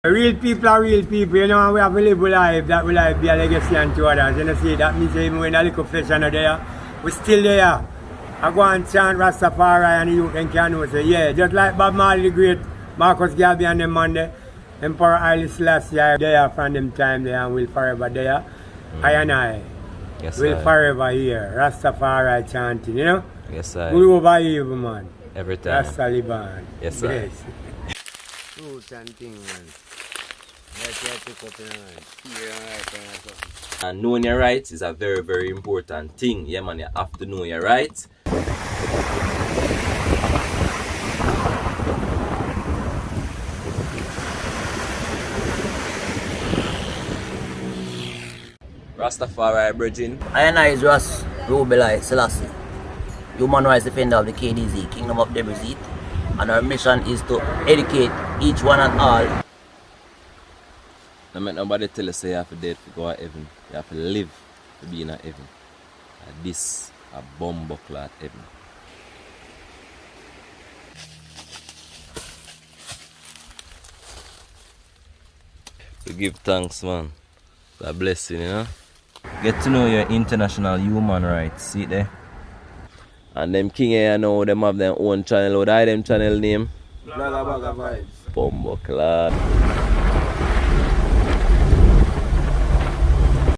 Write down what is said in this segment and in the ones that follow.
Real people are real people, you know, and we have to live with life, that will life be a legacy unto others. You know, see, that means even when a little flesh under there, we still there. I go and chant Rastafari and the youth can know, say, yeah, just like Bob Marley the Great, Marcus Garvey and them man there, Emperor Haile Selassie there from them time there and will forever there. I and I will forever here. Rastafari chanting, you know? Yes, sir. Good over evil, man. Every time. Rastaliban. Yes, sir. Yes. Fruits and things, man. And knowing your rights is a very, very important thing. Yeah, man, you have to know your rights. Rastafari bridging. I and I is RaSdgAnJaH Selassie, human rights defender of the KDZ, Kingdom of the VisiT, and our mission is to educate each one and all. Don't make nobody tell you say you have to dead to go to heaven. You have to live to be in a heaven. And this a bumbo clot heaven. We give thanks, man. It's a blessing, you know. Get to know your international human rights. See it there? And them king here now, them have their own channel. What are them channel name? Bumbo clot.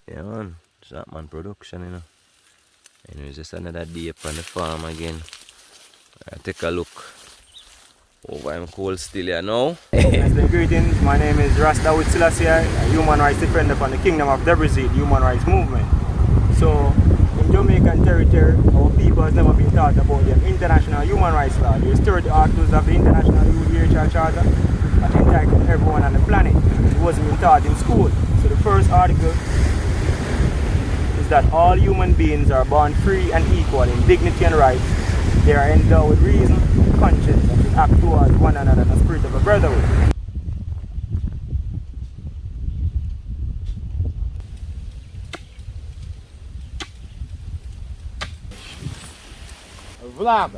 Yeah, man. Sharpman production, you know. And it's just another day up on the farm again. Take a look. Over I'm cold still here now. Greetings, my name is RaSdgAnJaH, a human rights defender from the Kingdom of the VisiT human rights movement. So, in Jamaican territory, our people has never been taught about the international human rights law. There's 30 articles of the International YoUr Charter that entitle everyone on the planet. It wasn't been taught in school. So the first article is that all human beings are born free and equal in dignity and rights. They are endowed with reason, conscience, and to act towards one another in the spirit of a brotherhood. Vlog,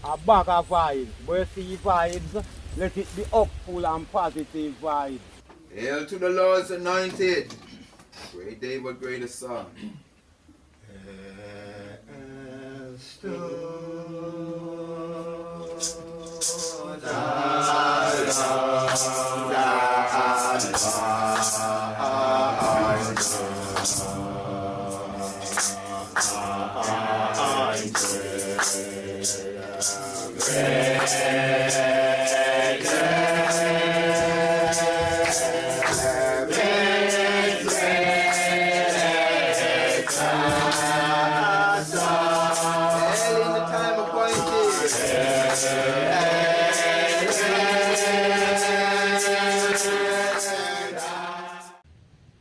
a bag of vibes, mercy vibes, let it be upful and positive vibes. Hail to the Lord's anointed. Great day, but greater song.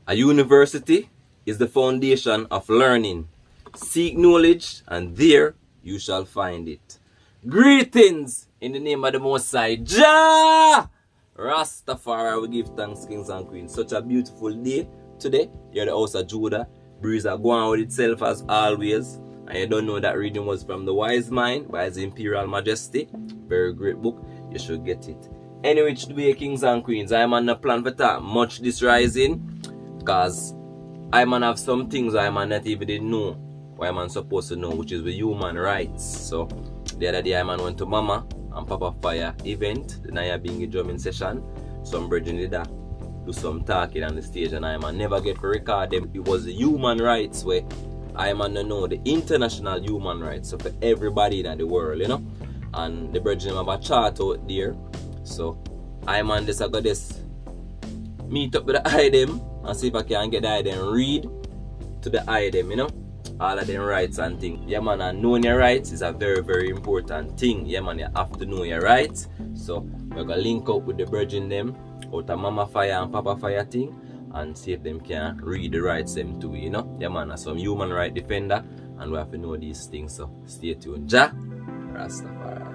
A university is the foundation of learning. Seek knowledge, and there you shall find it. Greetings in the name of the Most High, JaH! Rastafari, we give thanks, kings and queens. Such a beautiful day today. You're the house of JuDaH. Breeze are going with itself as always. And you don't know that reading was from The Wise Mind by His Imperial Majesty. Very great book. You should get it. Any which way, kings and queens, I'm on the plan for that much this rising. Because I man have some things I man not even didn't know what I man supposed to know, which is the human rights. So the other day I man went to Mama and Papa Fire event, the E.A.B.I drumming session. Some brethren did that, do some talking on the stage, and I man never get to record them. It was the human rights where I man know the international human rights, so for everybody in the world, you know. And the brethren have a chart out there. So I man just got this meet up with the item and see if I can get the item read to the item, you know, all of them rights and things. Yeah man, and knowing your rights is a very, very important thing. Yeah man, you have to know your rights. So we're gonna link up with the brethren them out of Mama Fire and Papa Fire thing and see if them can read the rights them too, you know. Yeah man, as some human right defender, and we have to know these things, so stay tuned. JaH Rastafari.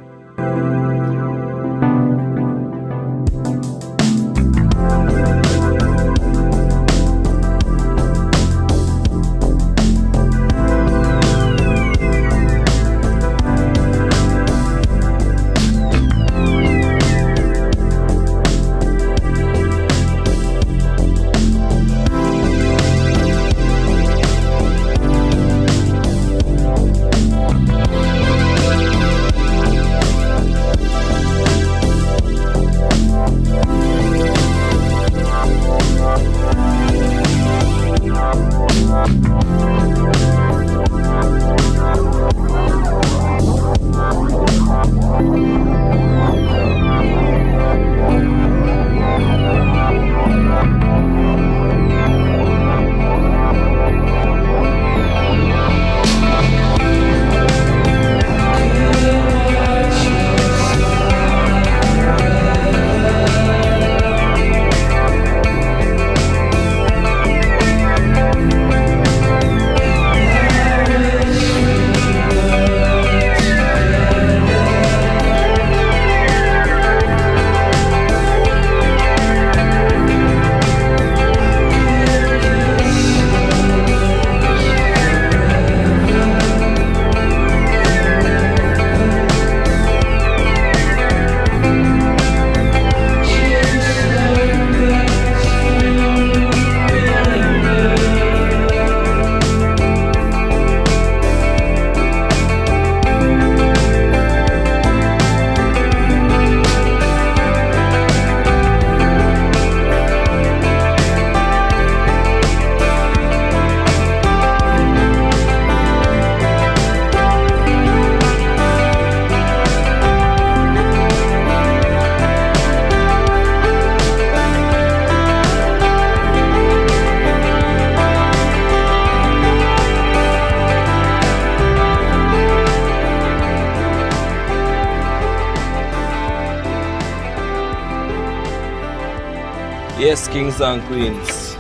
Yes, kings and queens.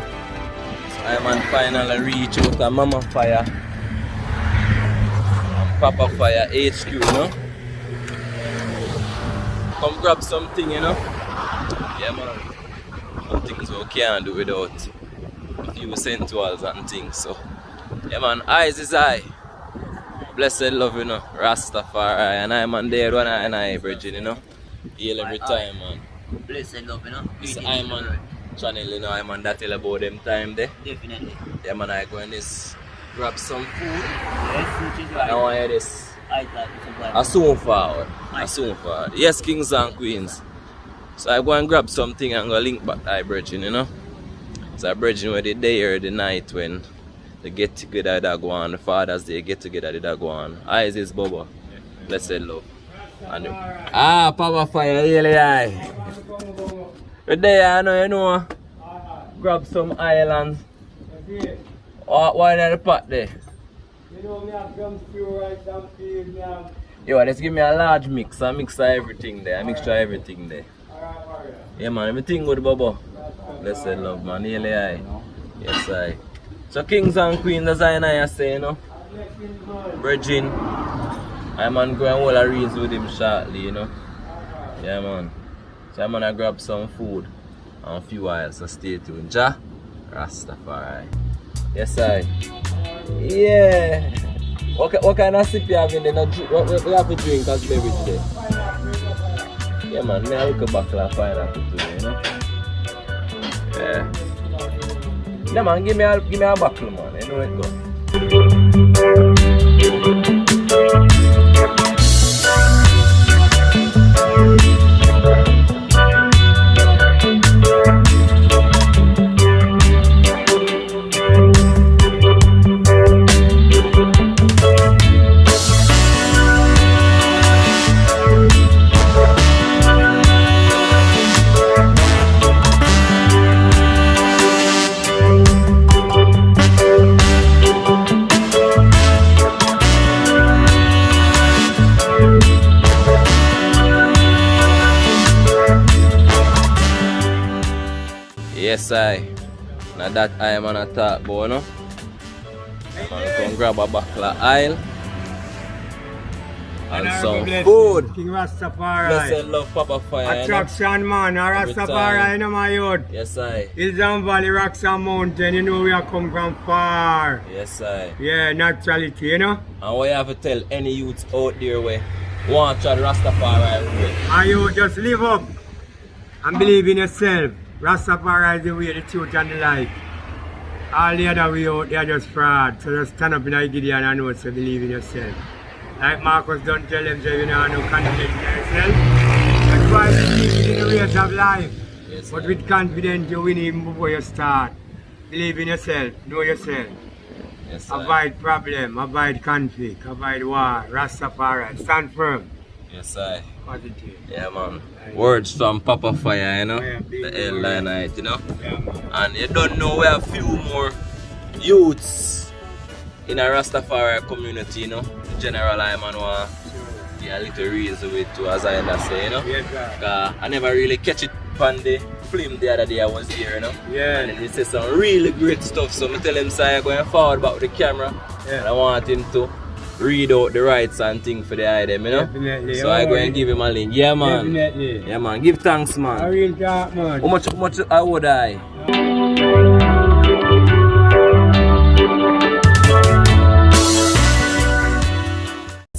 I'm on finally reach out a Mama Fire and Papa Fire HQ, you know. Come grab something, you know. Yeah, man. Some things we can't do without a few sensuals and things. So, yeah, man. Eyes is eye. Blessed love, you know. Rastafari. And I'm on there, one and I, Virgin, you know. Heal every time, man. Blessed love, you know. I'm on channel, you know. I'm on that tell about them time there. Definitely. Yeah, man. I go and this grab some food. Yes, which is right. I want to hear this. I soon forward. Yes, kings and queens. So I go and grab something and go link back to Virgin, you know. So I Virgin where the day or the night when they get together that go on, the fathers they get together that go on. Eyes is BoBo. Blessed love. And Papa Fire really high. But there you know, grab some islands. Why in the pot there? You know, me have some stew rice, some peas, me have... Yo, let's give me a large mix. I mix everything there. I mix everything there. Yeah, man. Everything good, BoBo. Blessed love, man. Nearly high. Yes, I. So, kings and queens, as I say, you know. Virgin. I'm going to hold a reels with him shortly, you know. Yeah, man. So, I'm going to grab some food and a few oils. So, stay tuned. JaH Rastafari. Yes, I. Yeah. What kind of sip you have in there? What we have to drink as beverage today? Yeah, man. Me I look a bottle of pineapple today, you know. Yeah. Yeah, man. Give me a bottle, man. You know where it go. Yes, I. Now that I am on a top, boy, no? I'm gonna come grab a bottle of oil and some food. King Rastafari. Blessed love, Papa Fire. Attraction, man. Rastafari, you know, my youth. Yes, I. Hills and Valley, rocks and mountain. You know, we are come from far. Yes, I. Yeah, naturality, you know. And what you have to tell any youths out there where want to try the Rastafari way? And you just live up and believe in yourself. Rastafari is the way, the truth and the light. All the other way out, they are just fraud. So just stand up in the Gideon and know, so believe in yourself. Like Marcus don't tell them, so you know, no confidence in yourself. That's why we keep in the race of life. Yes, but with confidence, you win even before you start. Believe in yourself, know yourself. Yes, avoid problem, avoid conflict, avoid war. Rastafari, stand firm. Yes, I. Positive. Yeah, man. Words from Papa Fire, you know. Yeah, the L-Line, you know. Yeah, man. And you don't know we have few more youths in a Rastafari community, you know. The general I man want a little reason with too, as I say, you know. Yes, sir. I never really catch it on the film the other day I was here, you know. Yeah. And he said some really great stuff. So I tell him say I'm going forward back with the camera. Yeah. And I want him to read out the RiGHtS and things for the item, you know. Definitely. So I go and give him a link. Yeah, man. Definitely. Yeah, man. Give thanks, A man. real talk, man. How much I would I?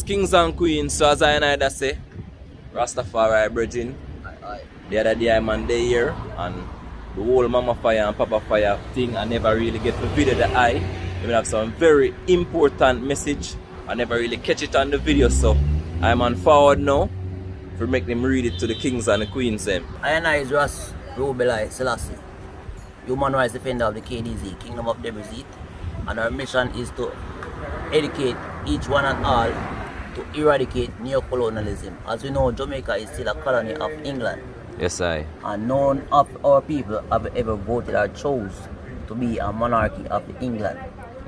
Kings and queens, so as I say, Rastafari bridging. The other day I'm on the here and the whole Mama Fire and Papa Fire thing I never really get to video the eye. They have some very important message. I never really catch it on the video, so I'm on forward now for make them read it to the kings and the queens. I is ZeLLe, human rights defender of the KDZ, Kingdom of VisiT, and our mission is to educate each one and all to eradicate neo-colonialism. As we know, Jamaica is still a colony of England. Yes, I. And none of our people have ever voted or chose to be a monarchy of England.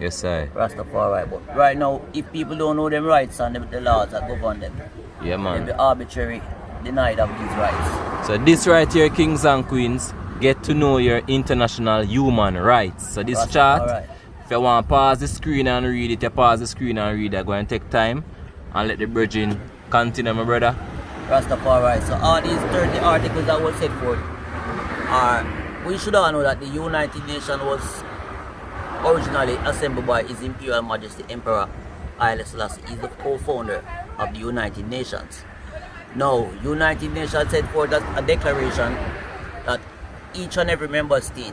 Yes, I. Rastafari. But right now, if people don't know them rights and the laws that govern them, yeah, man. they'll be arbitrarily denied of these rights. So this right here, kings and queens, get to know your international human rights. So this chart, Alright. if you want to pause the screen and read it, you pause the screen and read it. Go and take time and let the bridging continue, my brother. Rastafari. So all these 30 articles that were set forth are, we should all know that the United Nations was originally assembled by His Imperial Majesty Emperor Haile Selassie. He's the co-founder of the United Nations. Now, United Nations set forth a declaration that each and every member state,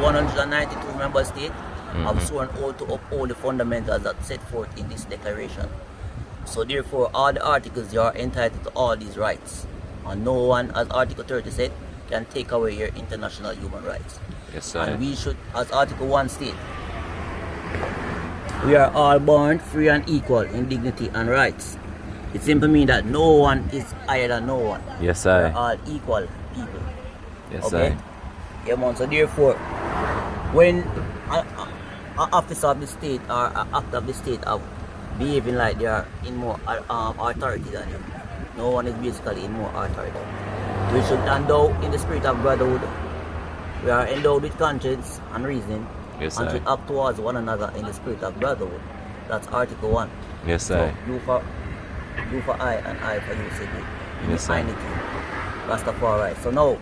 192 member states, have sworn oath to uphold the fundamentals that set forth in this declaration. So therefore, all the articles, you are entitled to all these rights. And no one, as Article 30 said, can take away your international human rights. Yes, sir. And we should, as Article 1 states, we are all born free and equal in dignity and rights. It simply means that no one is higher than no one. Yes, We sir. are all equal people. Yes, Okay? sir. Yeah, man. So therefore, when an officer of the state or an act of the state are behaving like they are in more authority than you, no one is basically in more authority. We should endow in the spirit of brotherhood. We are endowed with conscience and reasoning, Yes, and sir. should act towards one another in the spirit of brotherhood. That's Article 1. Yes, So sir. you for I and I for you, say Yes, sir. Rastafari. So now,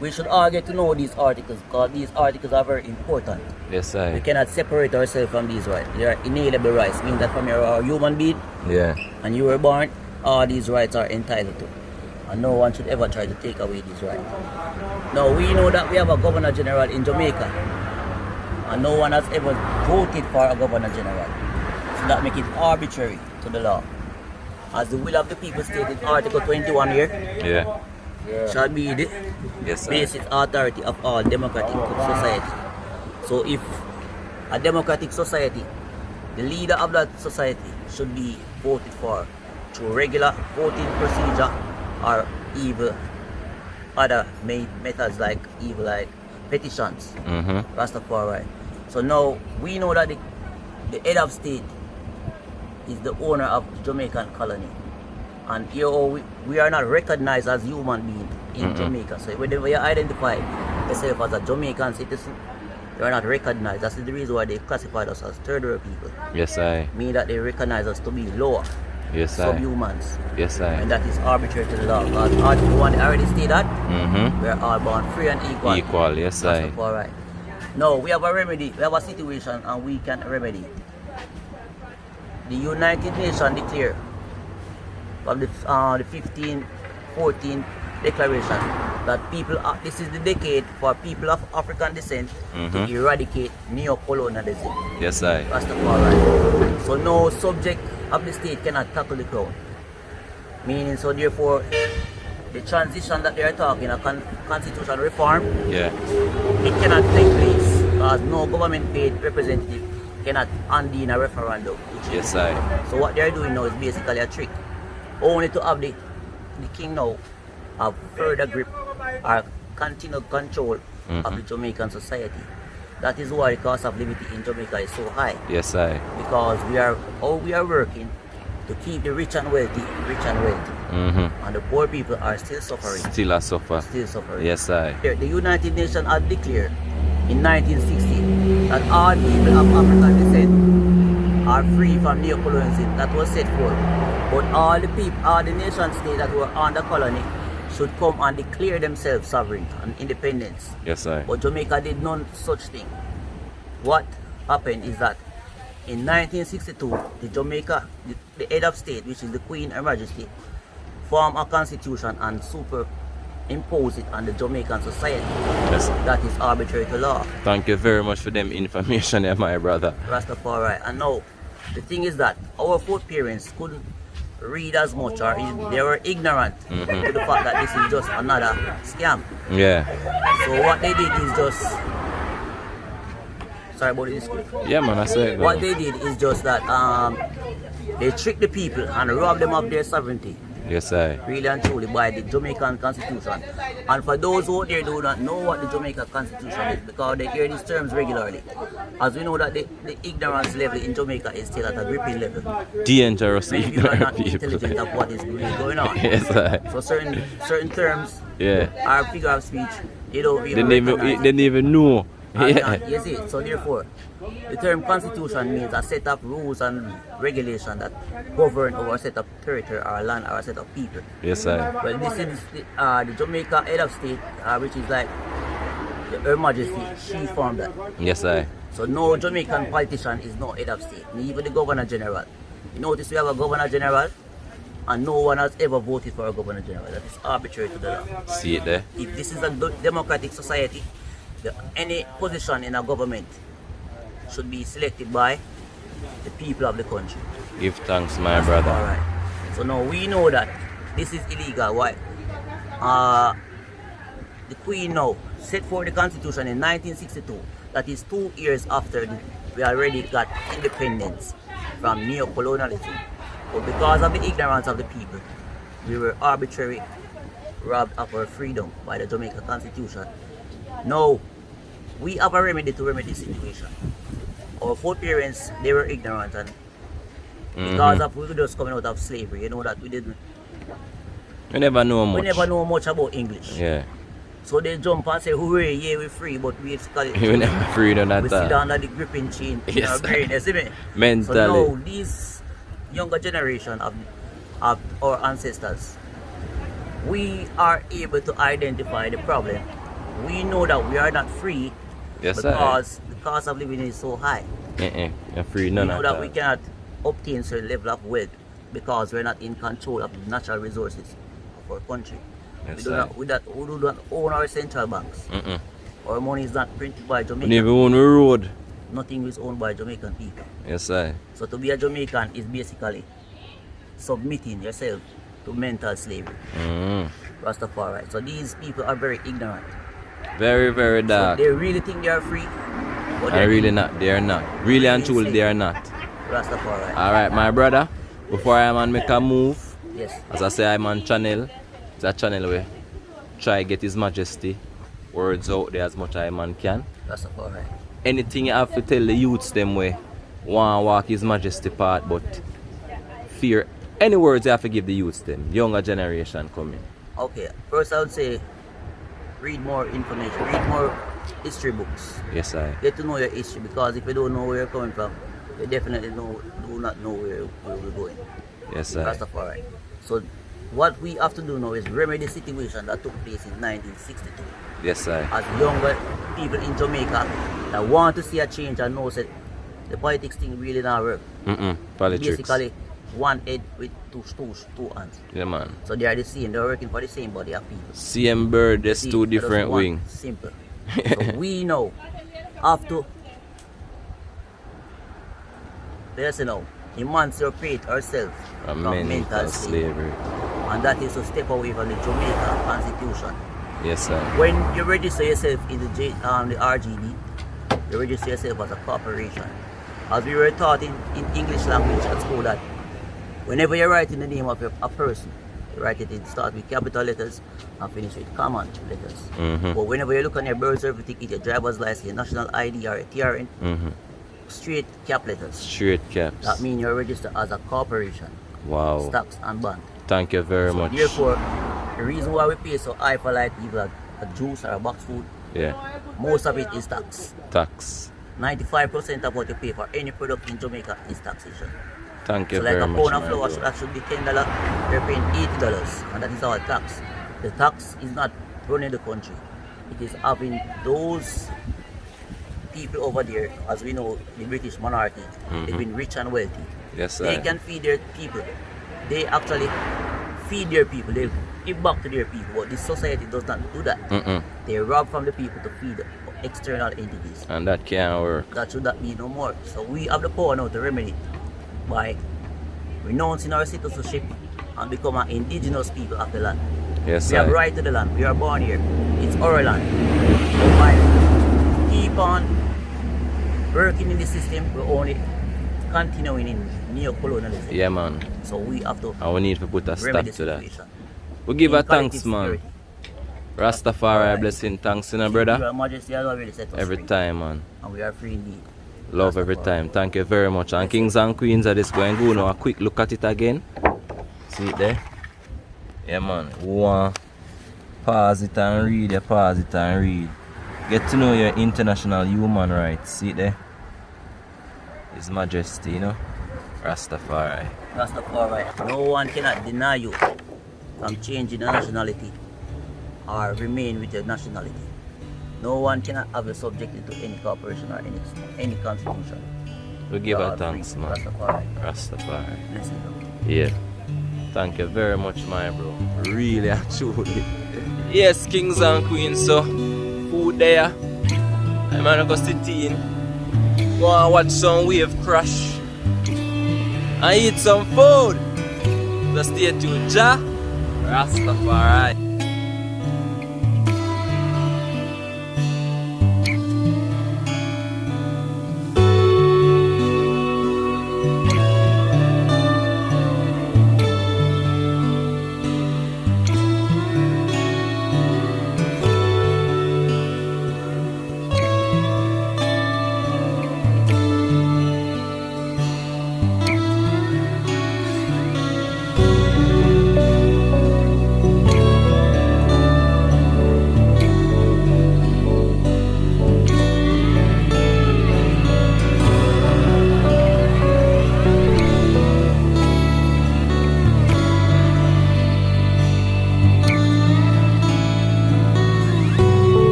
we should all get to know these articles, because these articles are very important. Yes, We sir. cannot separate ourselves from these rights. They are inalienable rights, meaning that from you are a human being Yeah. and you were born, all these rights are entitled to. And no one should ever try to take away these rights. Now, we know that we have a Governor General in Jamaica, and no one has ever voted for a Governor General. So that makes it arbitrary to the law. As the will of the people stated in Article 21 here, Yeah. shall be the Yes, sir. basic authority of all democratic society. So if a democratic society, the leader of that society should be voted for through regular voting procedure or even other methods like petitions. Rastafari. So now we know that the head of state is the owner of the Jamaican colony. And here we are not recognized as human beings in Jamaica. So whenever you identify yourself as a Jamaican citizen, you are not recognized. That's the reason why they classified us as third world people. Yes, sir. Meaning that they recognize us to be lower, Yes, sir. subhumans. Yes, sir. And that is arbitrary to the law. Because Article 1 already state that Mm-hmm. we are all born free and equal. Equal, yes, sir. Rastafari. No, we have a remedy. We have a situation and we can remedy. The United Nations declare of the 1514 declaration that people this is the decade for people of African descent to eradicate neo-colonialism. Yes, sir. Rastafari. So no subject of the state cannot tackle the crown. Meaning, so therefore, the transition that they are talking, a constitutional reform, Yeah. it cannot take place because no government paid representative cannot undo a referendum. Yes, sir. So what they are doing now is basically a trick. Only to have the king now have further grip or continued control of the Jamaican society. That is why the cost of living in Jamaica is so high. Yes, sir. Because we are working to keep the rich and wealthy rich and wealthy. And the poor people are still suffering. Still a suffer. Still suffering. Yes, sir. The United Nations had declared in 1960 that all people of African descent are free from neo-colonialism. That was set forth. But all the people, all the nation states that were under colony should come and declare themselves sovereign and independence. Yes, sir. But Jamaica did none such thing. What happened is that in 1962, the head of state, which is the Queen Her Majesty, formed a constitution and superimpose it on the Jamaican society. Yes. That is arbitrary to law. Thank you very much for them information there, my brother. Rastafari. And now, the thing is that our foreparents couldn't read as much, or they were ignorant to the fact that this is just another scam. Yeah. So what they did is just, sorry about this. Yeah, man, I say it. What they did is just that they tricked the people and robbed them of their sovereignty. Yes, sir. Really and truly by the Jamaican Constitution. And for those who out there do not know what the Jamaican Constitution is, because they hear these terms regularly, as we know that the ignorance level in Jamaica is still at a gripping level. Dangerous Many people are ignorant not people. intelligent of what is really going on. Yes, sir. So certain terms Yeah. are figure of speech They don't They even didn't even know. Yeah. You see, so therefore, the term constitution means a set of rules and regulations that govern over a set of territory or land or a set of people. Yes, sir. Well, this is the Jamaica head of state, which is like Her Majesty, she formed that. Yes, sir. So no Jamaican politician is no head of state, even the Governor General. You notice we have a Governor General and no one has ever voted for a Governor General. That is arbitrary to the law. See it there? If this is a democratic society, any position in a government should be selected by the people of the country. Give thanks, my brother. Alright. So now we know that this is illegal. Why? The Queen now set forth the Constitution in 1962. That is 2 years after we already got independence from neo-colonialism. But because of the ignorance of the people, we were arbitrarily robbed of our freedom by the Jamaica Constitution. Now, we have a remedy to remedy the situation. Our foreparents, they were ignorant, and because of we were just coming out of slavery, you know that we never know much. We never know much about English. Yeah. So they jump and say, hooray, yeah, we're free, but we you never free on that. We sit under the gripping chain in our brain, you see me? Mentally. So now, these younger generation of our ancestors, we are able to identify the problem. We know that we are not free because the cost of living is so high. You're free none we know of that we cannot obtain certain level of wealth because we're not in control of the natural resources of our country. Yes, we do not own our central banks. Our money is not printed by Jamaican. We never own a road. Nothing is owned by Jamaican people. Yes, sir. So to be a Jamaican is basically submitting yourself to mental slavery. Rastafari. So these people are very ignorant. Very, very dark. So they really think they are free. But they're really not. They are not. Really and truly, they are not. Rastafari. Alright, my brother. Before I man make a move, yes. As I say, I'm on channel. It's a channel where try get His Majesty words out there as much as I man can. Rastafari. Anything you have to tell the youths them way want to walk His Majesty part, but fear. Any words you have to give the youths them, younger generation coming. Okay, first I would say read more information, read more history books. Yes, I. Get to know your history, because if you don't know where you're coming from, you definitely do not know where we're going. Yes, sir. Rastafari. So what we have to do now is remedy the situation that took place in 1962. Yes, sir. As younger people in Jamaica that want to see a change and know that the politics thing really not work. Politics. Basically, one head with two hands. Yeah, man. So they are the same. They're working for the same body of people. Same bird, there's two different wings. Simple. So we now have to emancipate ourselves from mental slavery. And that is to step away from the Jamaica Constitution. Yes, sir. When you register yourself in the RGD, you register yourself as a corporation. As we were taught in English language at school, that whenever you write in the name of a person, you write it, start with capital letters and finish with common letters. But whenever you look on your birth certificate, your driver's license, your national ID or your TRN, straight cap letters. Straight caps. That means you're registered as a corporation. Wow. Stocks and bond. Thank you very much. Therefore, the reason why we pay so high for like either a juice or a box food, most of it is tax. Tax. 95% of what you pay for any product in Jamaica is taxation. Thank you so very like much. So like a pound of flour that should be $10, you're paying $80, and that is our tax. The tax is not running the country. It is having those people over there, as we know, the British monarchy, they've been rich and wealthy. Yes, sir. They can feed their people. They actually feed their people. They give back to their people. But this society does not do that. They rob from the people to feed external entities. And that can't work. That should not be no more. So we have the power now to remedy by renouncing our citizenship and become an indigenous people of the land. Yes, we have right to the land. We are born here. It's our land. So by keep on working in the system, we're only continuing in neo-colonialism. Yeah, man. So we have to and we need to put a stop to that. We give a thanks, man. Rastafari blessing, thanks, brother. Your Majesty has already set us every free. Time, man. And we are free indeed. Love every time. Thank you very much. And kings and queens are just going to go now. A quick look at it again. See it there? Yeah, man. Pause it and read, you pause it and read. Get to know your international human rights. See there? His Majesty, you know? Rastafari. Rastafari. No one cannot deny you from changing your nationality or remain with your nationality. No one cannot have you subjected to any corporation or any constitution. We give You her are thanks, free. man. Rastafari. Rastafari. Bless you. Yeah. Thank you very much, my bro. Really and truly. Yes, kings and queens, so food there. I'm gonna go sit in. Go and watch some wave crash. And eat some food. So stay tuned. JaH Rastafari.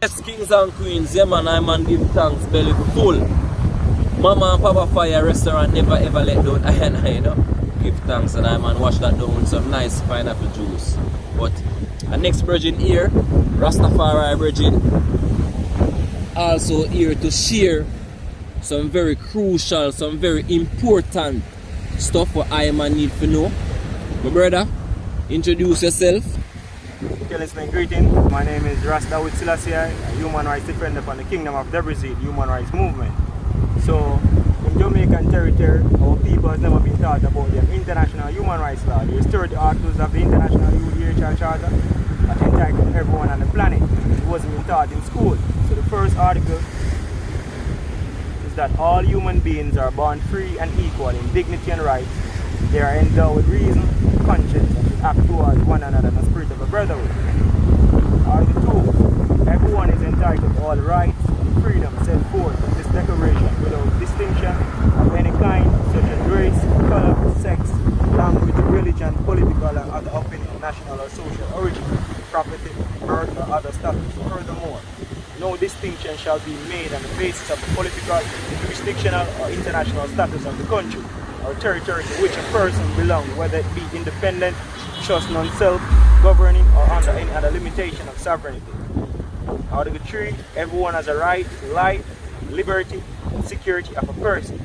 Yes, kings and queens, yeah man, I man give thanks belly full. Mama and Papa Fire restaurant never ever let down I you know. Give thanks and I man wash that down with some nice pineapple juice. But the next virgin here, Rastafari virgin, also here to share some very crucial, some very important stuff what I man need to know. My brother, introduce yourself. Okay, listening, greeting. My name is RaSdgAnJaH, a human rights defender from the Kingdom of VisiT human rights movement. So, in Jamaican territory, our people has never been taught about the international human rights law. There is 30 articles of the International Universal Charter that entitle everyone on the planet. It wasn't been taught in school. So the first article is that all human beings are born free and equal in dignity and rights. They are endowed with reason, conscience, and should act towards one another in the spirit of a brotherhood. Article 2. Everyone is entitled to all rights and freedom set forth in this declaration without distinction of any kind, such as race, color, sex, language, religion, political or other opinion, national or social origin, property, birth or other status. Furthermore, no distinction shall be made on the basis of the political, jurisdictional or international status of the country or territory to which a person belongs, whether it be independent, trust non-self, governing, or under any other limitation of sovereignty. Article 3. Everyone has a right to life, liberty, and security of a person.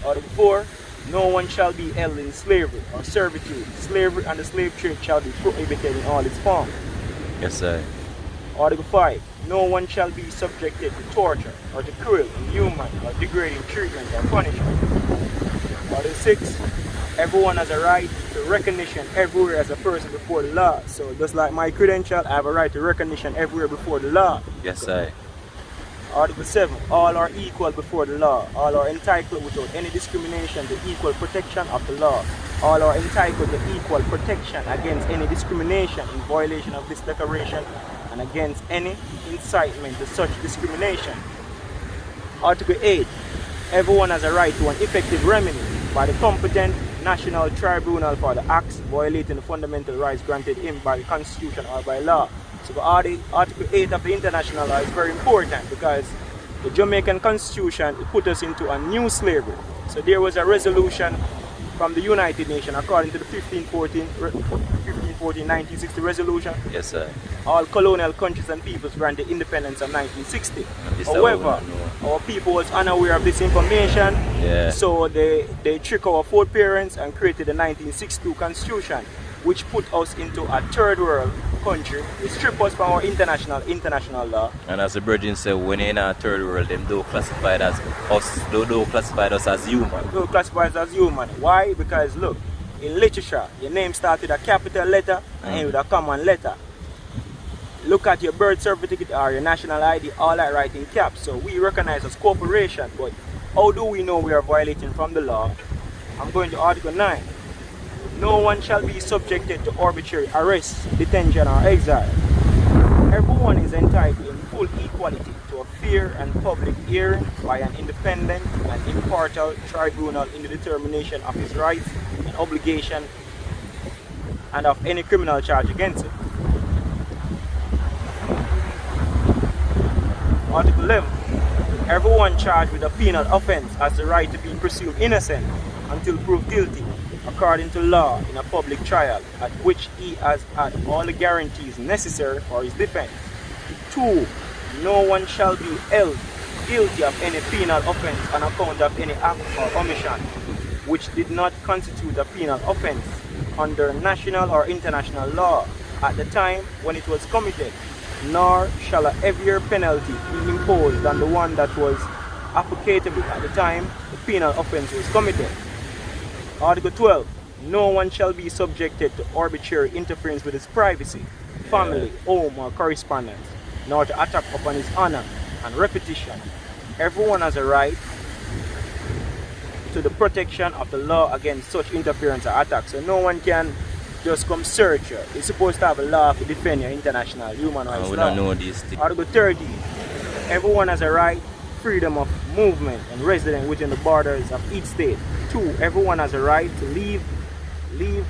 Article 4. No one shall be held in slavery or servitude. Slavery and the slave trade shall be prohibited in all its forms. Yes, sir. Article 5. No one shall be subjected to torture or to cruel, inhuman, or degrading treatment or punishment. Article 6. Everyone has a right to recognition everywhere as a person before the law. So just like my credential, I have a right to recognition everywhere before the law. Yes, sir. Article 7. All are equal before the law. All are entitled without any discrimination to equal protection of the law. All are entitled to equal protection against any discrimination in violation of this declaration and against any incitement to such discrimination. Article 8. Everyone has a right to an effective remedy by the competent national tribunal for the acts violating the fundamental rights granted him by the Constitution or by law. So Article 8 of the international law is very important because the Jamaican Constitution put us into a new slavery. So there was a resolution from the United Nations according to the 1960 resolution. Yes, sir. All colonial countries and peoples granted independence in 1960. This However, our people was unaware of this information, so they tricked our foreparents and created the 1962 Constitution, which put us into a third world country. It stripped us from our international law. And as the Virgin said, when in a third world, them don't classify us as human. Don't classify us as human. Why? Because look, in literature, your name starts with a capital letter and end with a common letter. Look at your birth certificate or your national ID, all that right in caps. So we recognize as corporation, but how do we know we are violating from the law? I'm going to Article 9. No one shall be subjected to arbitrary arrest, detention, or exile. Everyone is entitled in full equality to a fair and public hearing by an independent and impartial tribunal in the determination of his rights and obligation and of any criminal charge against him. Article 11. Everyone charged with a penal offense has the right to be presumed innocent until proved guilty according to law in a public trial at which he has had all the guarantees necessary for his defense. 2. No one shall be held guilty of any penal offense on account of any act or omission which did not constitute a penal offense under national or international law at the time when it was committed, nor shall a heavier penalty be imposed than the one that was applicable at the time the penal offense was committed. Article 12. No one shall be subjected to arbitrary interference with his privacy, family, home, or correspondence, nor to attack upon his honor and reputation. Everyone has a right to the protection of the law against such interference or attack. So no one can just come search you. You're supposed to have a law to defend your international human rights law. don't know these things. Article 30. Everyone has a right, freedom of movement and residence within the borders of each state. 2. Everyone has a right to leave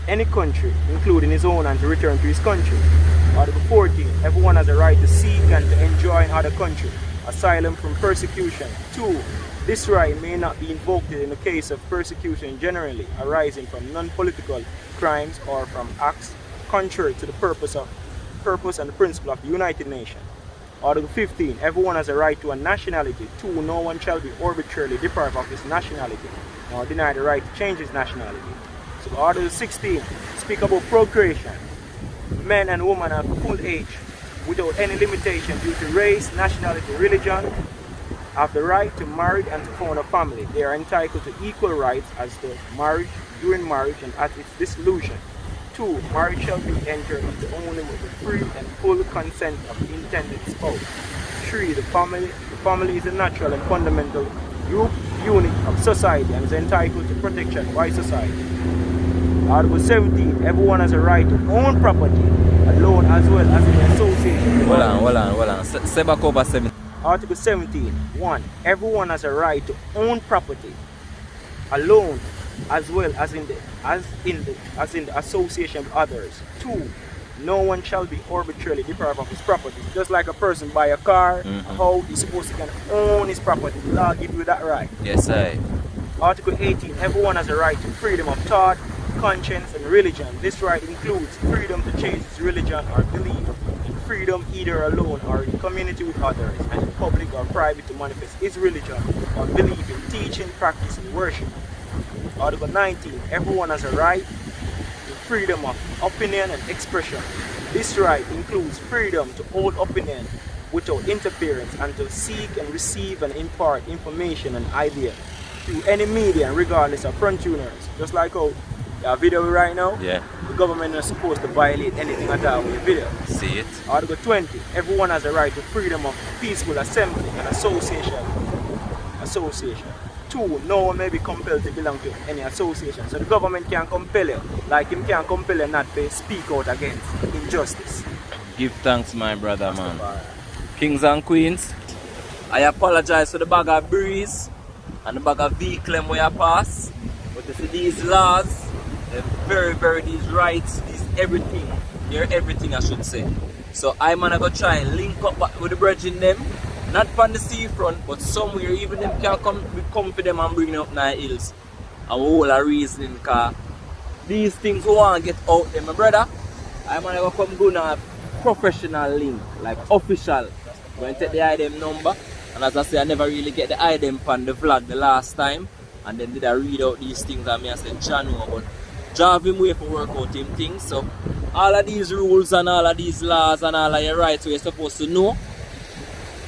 any country, including his own, and to return to his country. Article 14. Everyone has a right to seek and to enjoy in other country asylum from persecution. 2. This right may not be invoked in the case of persecution generally arising from non-political crimes or from acts contrary to the purpose and the principle of the United Nations. Article 15. Everyone has a right to a nationality. 2. No one shall be arbitrarily deprived of his nationality or denied the right to change his nationality. So Article 16 speak about procreation. Men and women at full age without any limitation due to race, nationality, religion have the right to marry and to found a family. They are entitled to equal rights as to marriage, during marriage, and at its dissolution. 2. Marriage shall be entered into only with the free and full consent of the intended spouse. 3. The family is a natural and fundamental group unit of society and is entitled to protection by society. Article 17. Everyone has a right to own property alone as well as in association. Hold on. Say back over 17. Article 17. 1. Everyone has a right to own property alone as well as in the association with others. 2. No one shall be arbitrarily deprived of his property. Just like a person buy a car, a house, he's supposed to can own his property. The law gives you that right. Yes, sir. Article 18. Everyone has a right to freedom of thought, conscience, and religion. This right includes freedom to change his religion or belief, freedom either alone or in community with others, and in public or private to manifest his religion or belief in teaching, practice, and worship. Article 19. Everyone has a right to freedom of opinion and expression. This right includes freedom to hold opinion without interference and to seek and receive and impart information and ideas through any media regardless of frontiers. Just like how our video right now, the government is supposed to violate anything at all with your video. See it? Article 20. Everyone has a right to freedom of peaceful assembly and association. 2. No one may be compelled to belong to any association. So the government can compel you, like him can compel you not to speak out against injustice. Give thanks, my brother, man. Kings and queens, I apologize for the bag of breeze and the bag of vehicle where I pass. But you see these laws, they're very, these rights, these everything. They're everything, I should say. So I'm gonna go try and link up back with the brethren them. Not from the seafront, but somewhere, even them can come for them and bring them up 9 hills. and all a reasoning, because these things we want to get out there, my brother. I'm gonna come do a professional link, like official. I'm going to take the item number, and as I say, I never really get the item on the vlog the last time, and then did I read out these things and I said, JaH know, but JaH have him way for work out him things. So all of these rules and all of these laws and all of your rights you're supposed to know,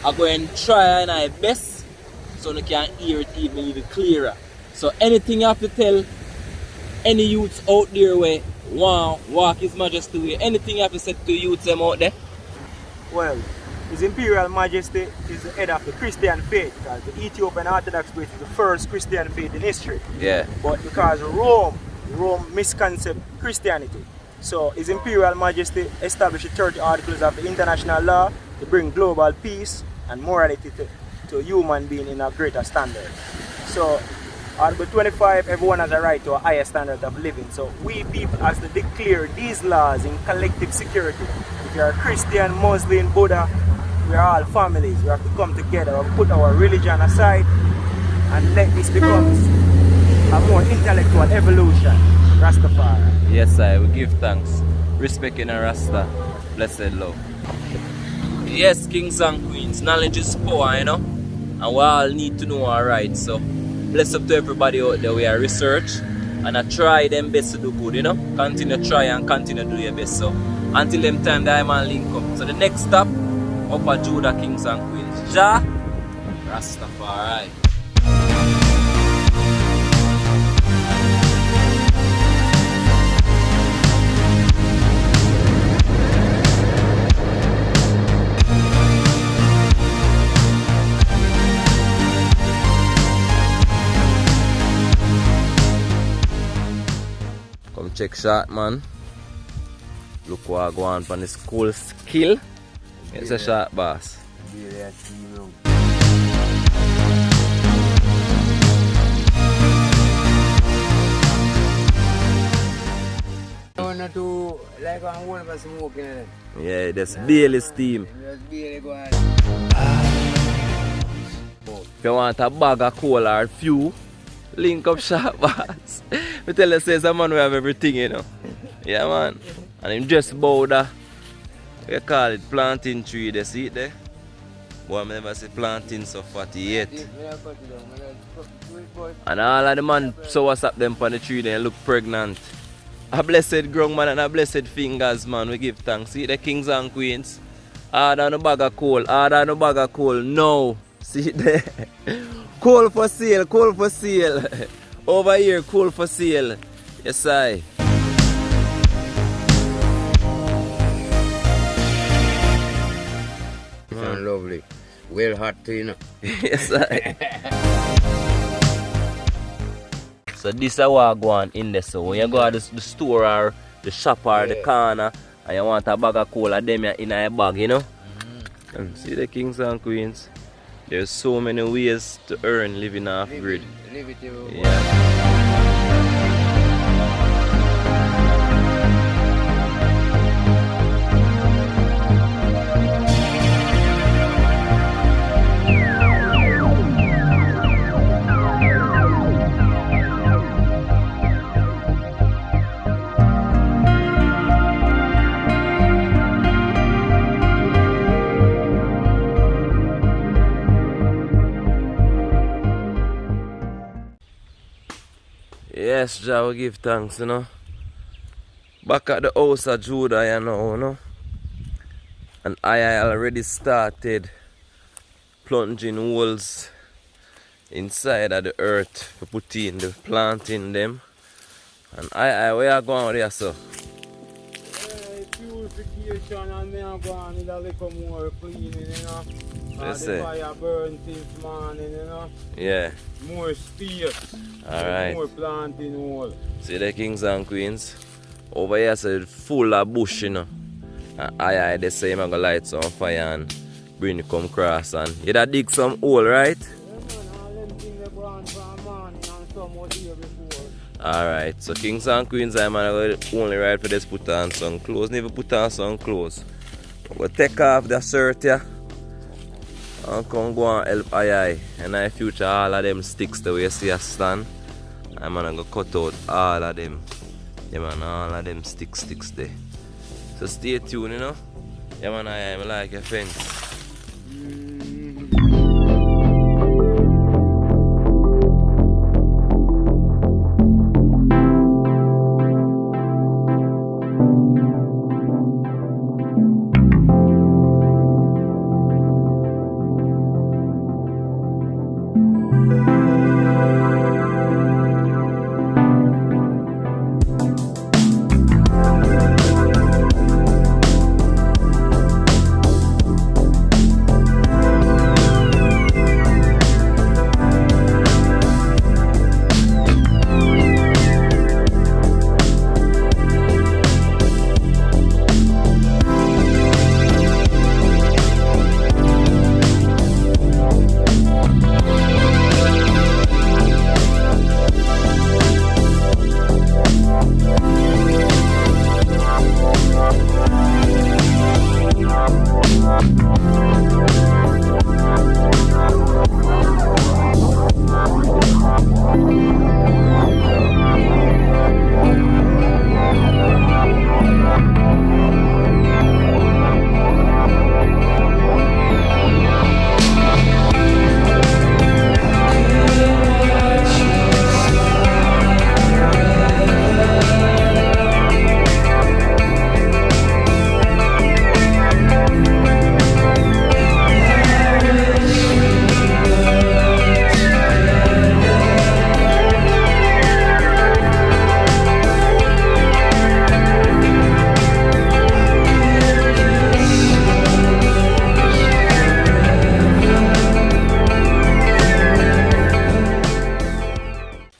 I'm going to try my best so you can hear it even clearer. So anything you have to tell any youths out there where want walk His Majesty way, anything you have to say to youths them out there? Well, His Imperial Majesty is the head of the Christian faith, because the Ethiopian Orthodox faith is the first Christian faith in history. Yeah. But because Rome misconceived Christianity, so His Imperial Majesty established the church articles of the international law to bring global peace and morality to human being in a greater standard. So Article 25, everyone has a right to a higher standard of living. So we people have to declare these laws in collective security. If you're a Christian, Muslim, Buddha, we are all families. We have to come together and put our religion aside and let this become a more intellectual evolution. Rastafari. Yes, I will give thanks. Respect in a Rasta. Blessed love. Yes, kings and queens, knowledge is power, you know. And we all need to know our rights. So bless up to everybody out there. We are research and I try them best to do good, you know. Continue to try and continue to do your best. So until them time that I'm on link up. So the next stop, up at JuDaH, kings and queens. JaH Rastafari. Come check shot, man. Look what I go on for this cool skill. It's a shot, boss. Like I'm one of us smoking it. Yeah, that's Bailey's team. If you want a bag of cola or few, link up shop, boss. I tell you, say, some man we have everything, you know. Yeah, man. And him just bow that. We call it PLaNTaiN TreeS. They see it there? Boy, I never see planting so fatty yet. And all of the man, so what's up them on the tree, they look pregnant. A blessed ground, man, and a blessed fingers, man. We give thanks. See the kings and queens. Hard on the bag of coal. Hard on the bag of coal. No. See it there? Coal for sale. Coal for sale. Over here, coal for sale. Yes, I. Lovely. Well hot, you know. Yes, I. So this is what I go on in there. So when you go to the store or the shop or the corner and you want a bag of cola, them in a bag, you know. And see the kings and queens. There's so many ways to earn living off grid. Yeah. Yes, JaH will give thanks, you know. Back at the house of JuDaH, you know. And I already started plunging holes inside of the earth for putting the planting them. And where you going there, sir? Purification and then I'm going with a little more cleaning, you know. Yes, the fire burn since morning, you know. Yeah. More space. Alright. More planting hole. See the kings and queens? Over here so full of bush, you know. And they say I'm gonna light some fire and bring it come across and you da dig some hole, right? Yeah, man, all them things they go on from morning and some was here before. Alright, so kings and queens I'm only right for this put on some clothes, never put on some clothes. We'll take off the shirt here and come go and help I in the future all of them sticks the way you see us stand. I'm gonna cut out all of them. Yeah man, all of them sticks there. So stay tuned, you know. Yeah man, I like your fence.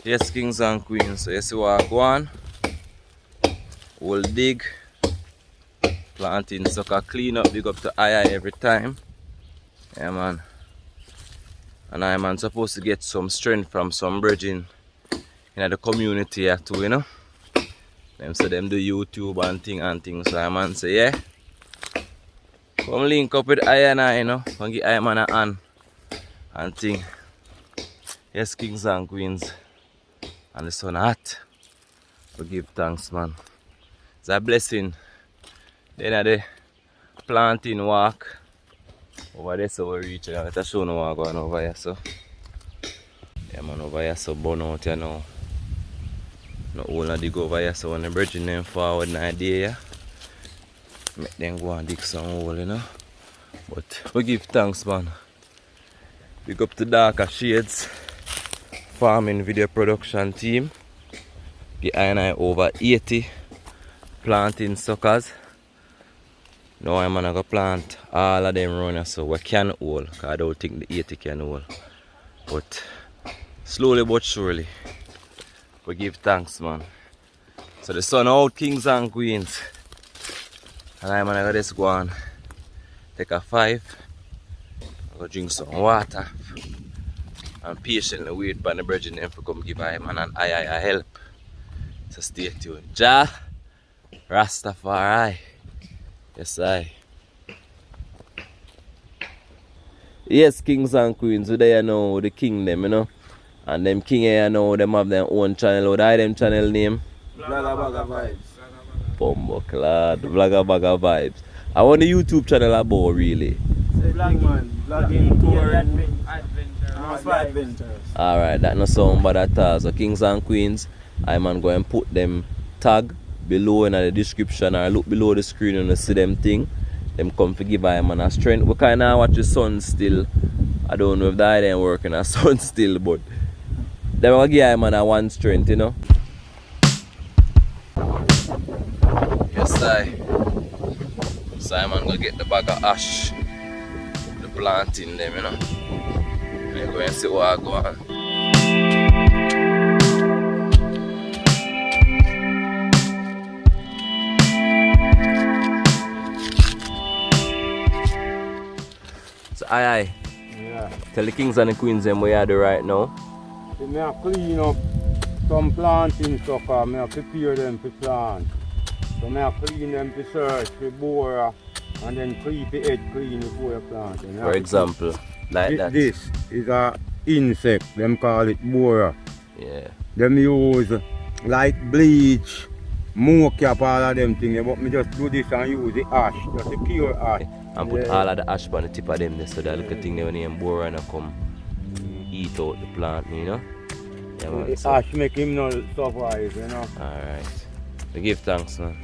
Yes, kings and queens. So you see what I go on. We'll dig. Planting sucker clean up, big up to II every time. Yeah man. And I man supposed to get some strength from some bridging in the community here too, you know. Them say them do YouTube and things. So I man say yeah. Come link up with I and I, you know. Come give I man a hand and thing. Yes, kings and queens. And the sun hot. We give thanks, man. It's a blessing. Then at the planting walk over there, so we reach. I'm going to show you what going over here. So, yeah, man, over here, so burn out here now. No hole and dig over here, so when the bridging them forward in the idea, make them go and dig some hole, you know. But we give thanks, man. Big up to Darker Shades farming video production team. The I over 80 planting suckers. Now I'm gonna plant all of them around here so we can hold, because I don't think the 80 can hold. But slowly but surely we give thanks, man. So the sun out, kings and queens. And I'm gonna just go and take a 5. I'll go drink some water and patiently wait for the bridging them to come give I man and I help. So stay tuned. JaH Rastafari. Yes, I. Yes, kings and queens, they you know the kingdom, you know. And them king here now, them have their own channel. What are them channel name? Vlogger Vibes. Bombo clad, Vlogger Vibes. I want the YouTube channel about really. Vlogging, touring, adventures. Alright, that no sound bad at all. So kings and queens, I'm going to put them tag below in the description or look below the screen and see them thing. Them come to give I man a strength. We kind of watch the sun still. I don't know if that ain't working a sun still, but they will give I man a one strength, you know. Yes, I. Simon gonna get the bag of ash, the planting them, you know. I'm going to see what I go on. So aye. Yeah. Tell the kings and the queens them what you do right now. I have clean up some planting sucker, I have prepare them to plant. So I have clean them to search, to bore, and then keep the edge clean before you plant. For example, like that. This is a insect, them call it borer. Yeah. them use like bleach, mocap, all of them things. But me just do this and use the ash, just the pure ash. And put all of the ash on the tip of them there, so that little thing they when them borer and come eat out the plant, you know? Yeah, man, The so. ash make him not survive, you know. Alright. We give thanks, man.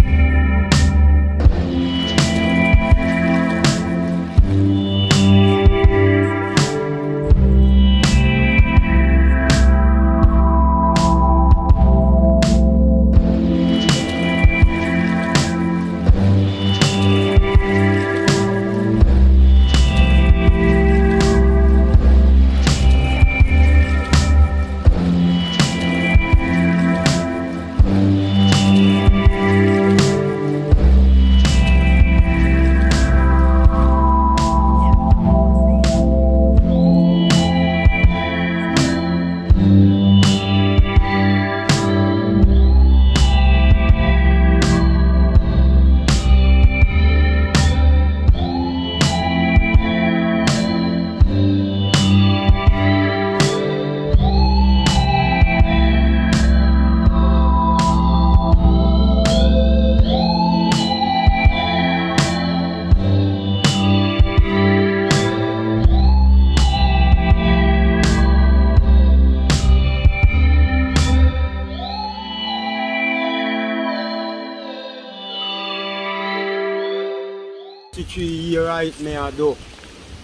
Year right me I do.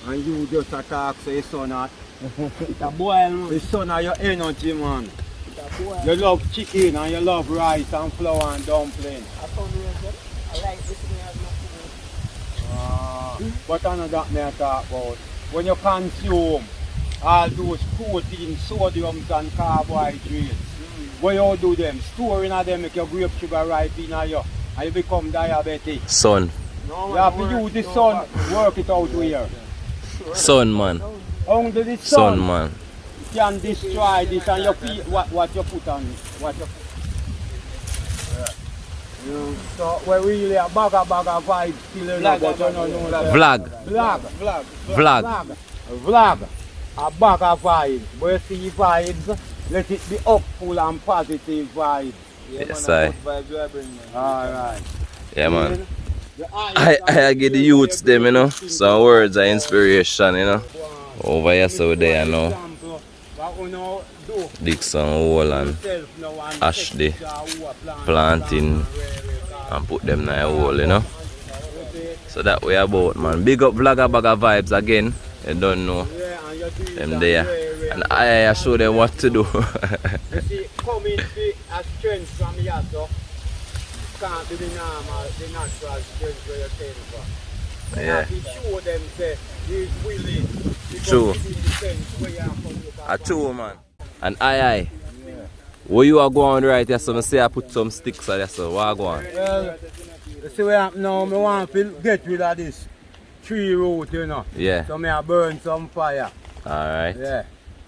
And you just attack so your son at. It's a boil, man. The son of your energy, man. You love chicken and you love rice and flour and dumpling. I like this But another me I talk about. When you consume all those protein, sodiums and carbohydrates, what you do them? Store in them, make your grape sugar ripe in you and you become diabetic. Son. You have to use the sun, work it out here. Son, man. Only the Son, sun man. can destroy this and you feel what you put on it. What you put. So we really a bag of vibes still in but you don't know that. Vlog. A bag of vibes. But you see vibes, let it be upful and positive vibes. Yes, I. Alright. Yeah, man. I give the youths them, you know, some words of inspiration, you know. Over here, so there, you know. Dixon Hole and Ashley planting and put them in a hole, you know. So that way about, man. Big up Vlogger Bag of Vibes again. You don't know them there. And I show them what to do. You see, coming to a strength from here, so can't be the normal, the natural strength where you came from. Yeah. You have to show them say he's willing. True. True, man. And yeah. What you are going right here, so I say I put some sticks on there, so what I go on? Well, you see what happen now, I want to get rid of this tree root, you know. Yeah. So I burn some fire. Alright. Yeah.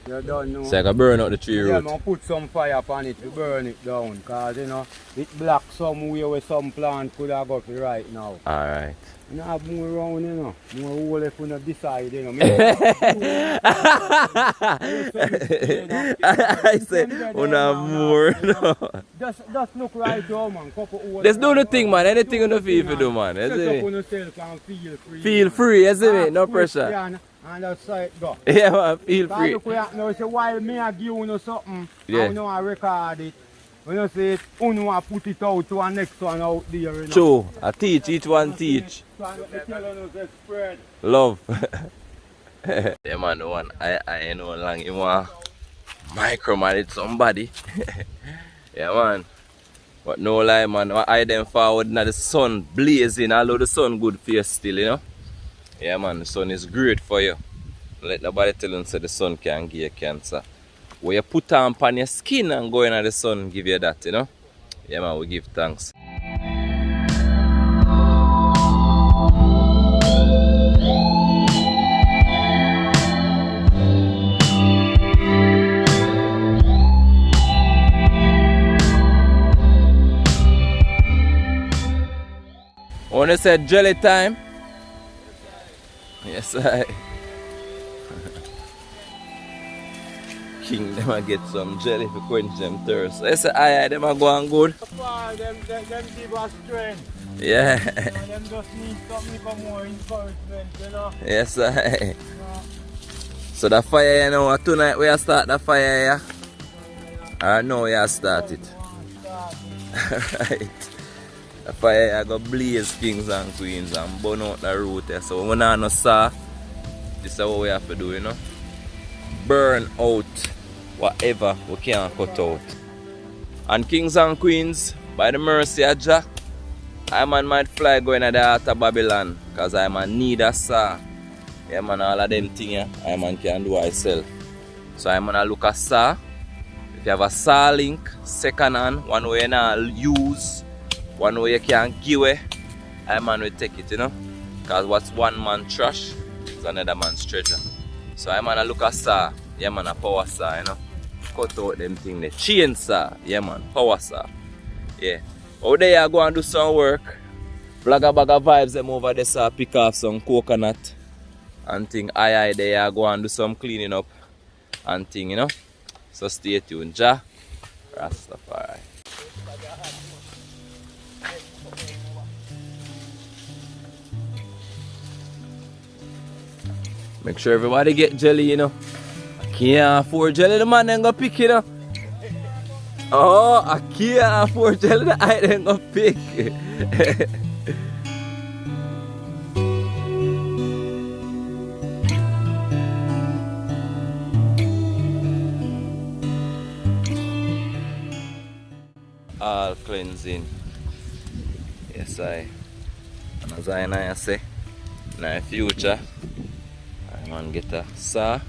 You don't know. So I can burn out the tree Yeah, root. I put some fire upon it to burn it down. Because, you know, it blocks somewhere where some plant could have got right now. Alright. You know, have more around, you know. More hole if you not decide, you know. I say, have more. No. Just look right now, man. Couple holes. Let's do the thing, man. Anything you feel to do, man. Set up Isn't on it? yourself and feel free. Feel free, isn't it? No pressure. And that's how it go. Yeah, man. Feel Because free. look where now, say, while me I give you something, Yeah. I know I record it. When you say it, you know I put it out to the next one out there, you know. True. I teach, each one teach. So I'm telling you, say spread. Love. Yeah, man, the one I know long you want micromanage somebody. Yeah, man. But no lie, man, I them forward now the sun blazing, although the sun good for you still, you know. Yeah, man, the sun is great for you. Let nobody tell you say the sun can give you cancer. What you put on your skin and go in the sun give you that, you know. Yeah, man, we give thanks. Wanna say jelly time? Yes, I. king, them a get some jelly to quench them thirst. So I say, aye, them a go on good. Them give us strength. Yeah. Them just need something for more encouragement, you know. Yes, aye. So the fire, you know, tonight we start the fire, yeah? Or no, we start it. Alright. The fire I go blaze kings and queens and burn out the root there. So when I no saw, this is what we have to do, you know. Burn out whatever we can cut out. And kings and queens, by the mercy of JaH, I man might fly going at the heart of Babylon, because I man need a saw. Yeah man, all of them things I man can do myself. So I man look at saw. If you have a saw link, second hand, one way you not use, one way you can give away, I man will take it, you know. Because what's one man trash is another man's treasure. So I man look at saw, yeah man, a power saw, you know. Cut out them things, the chain saw, yeah man, power saw. Yeah. Out there you go and do some work. Blagga bagga vibes them over there, so pick off some coconut and thing. Aye there you go and do some cleaning up and thing, you know. So stay tuned. JaH Rastafari. Make sure everybody get jelly, you know. I can't afford jelly, the man ain't gonna pick, you know. Oh, I can't afford jelly, the I ain't gonna pick. All cleansing. Yes, and as I say, in the future, I man get a saw,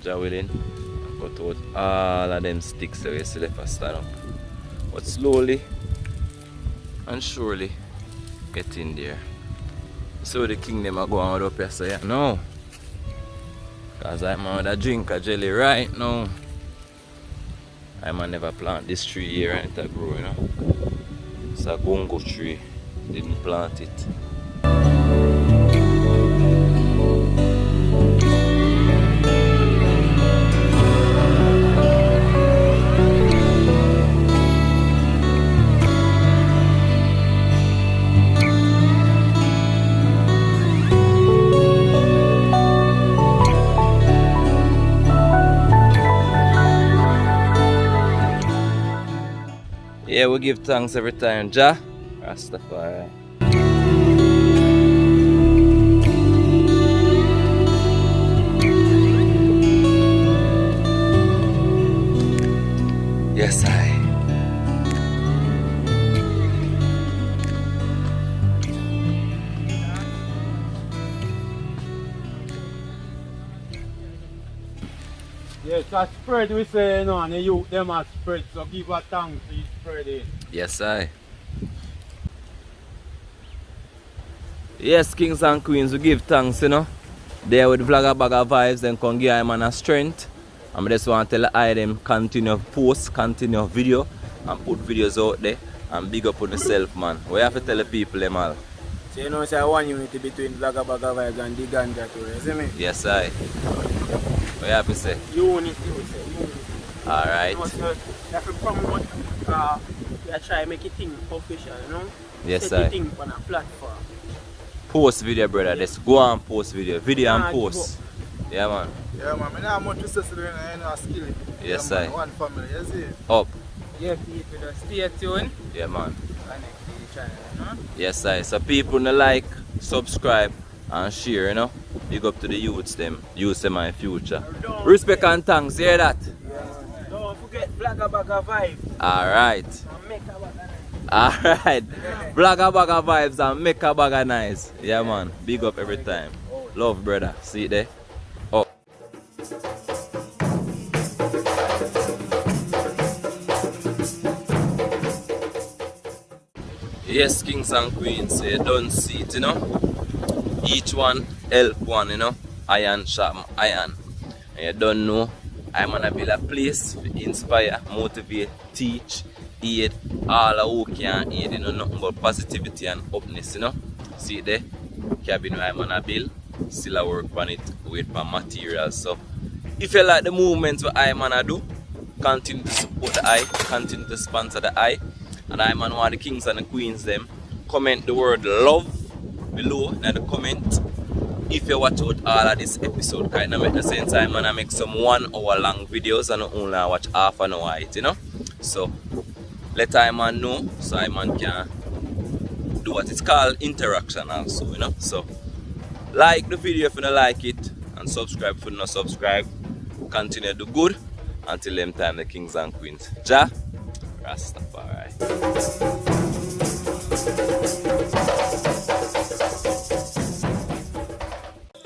JaH willing, and cut out all of them sticks that we still left to stand up. But slowly and surely get in there. So the kingdom are going up here, so yeah, no. Because I'm on a drink of jelly right now. I man never plant this tree here and it grow, you know. It's a gongo tree. Didn't plant it. Yeah, we give thanks every time. JaH Rastafari. Yes, I. Yes, a spread we say, you know, and the youth them a spread, so give a thanks for spreading. Yes, I. Yes, kings and queens, we give thanks, you know. There with vlogger bagger vibes, then come give him a strength. And I just want to tell I them continue post, continue video, and put videos out there, and big up on yourself, man. We have to tell the people them all. So you know, it's a one unity between vlogger bagger vibes and dgAnJaH too, you see me? Yes, I. What you have to say? Unity, we say, unity. Alright. You have to promote, you try to make it thing official, you know? Yes, Set I. the thing on a platform. Post video, brother. Let's go and post video. Video and post. Yeah, man. Yeah, man. I know how much resources doing and skill. Yes, yeah, man. I. One family, you see? Up. Yeah, people, just stay tuned. Yeah, man. Connect to the channel, you know? Yes, I. So people no like, subscribe, and share, you know. Big up to the youths them. Use them in the future. Respect and thanks, hear that? Yeah. Don't forget vlogger bagger vibe. Alright. And make a bagger nice. Alright. Vlogger bagger vibes and make a bagger nice. Yeah, man. Big up every time. Love, brother. See you there. Up. Yes, kings and queens, you don't see it, you know. Each one help one, you know. Iron sharpen iron. And you don't know, I'm gonna build a place to inspire, motivate, teach, aid, all of who can aid, you know, nothing but positivity and upness, you know. See there? caBBiN I'm gonna build, still I work on it with my materials. So If you like the movements what HuMaN I do, continue to support the I, continue to sponsor the I, and HuMaN want the kings and the queens them. Comment the word love below in the comment. If you watch out all of this episode, kind of make the sense HuMaN I make some 1 hour long videos and not only watch half an hour it, you know. So let HuMaN know so HuMaN can do what it's called interaction also, you know. So like the video if you don't like it and subscribe if you don't subscribe. Continue to do good until them time the kings and queens. JaH Rastafari.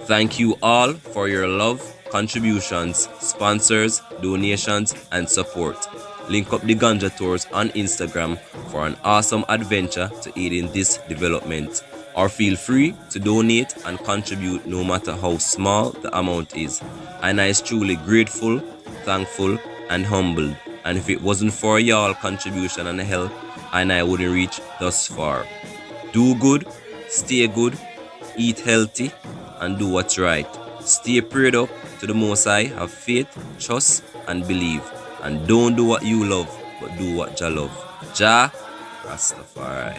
Thank you all for your love, contributions, sponsors, donations, and support. Link up the Ganja Tours on Instagram for an awesome adventure to aid in this development. Or feel free to donate and contribute no matter how small the amount is. And I is truly grateful, thankful, and humbled. And if it wasn't for y'all contribution and help, I wouldn't reach thus far. Do good, stay good, eat healthy, and do what's right. Stay prayed up to the Most High, have faith, trust, and believe. And don't do what you love, but do what JaH love. JaH Rastafari.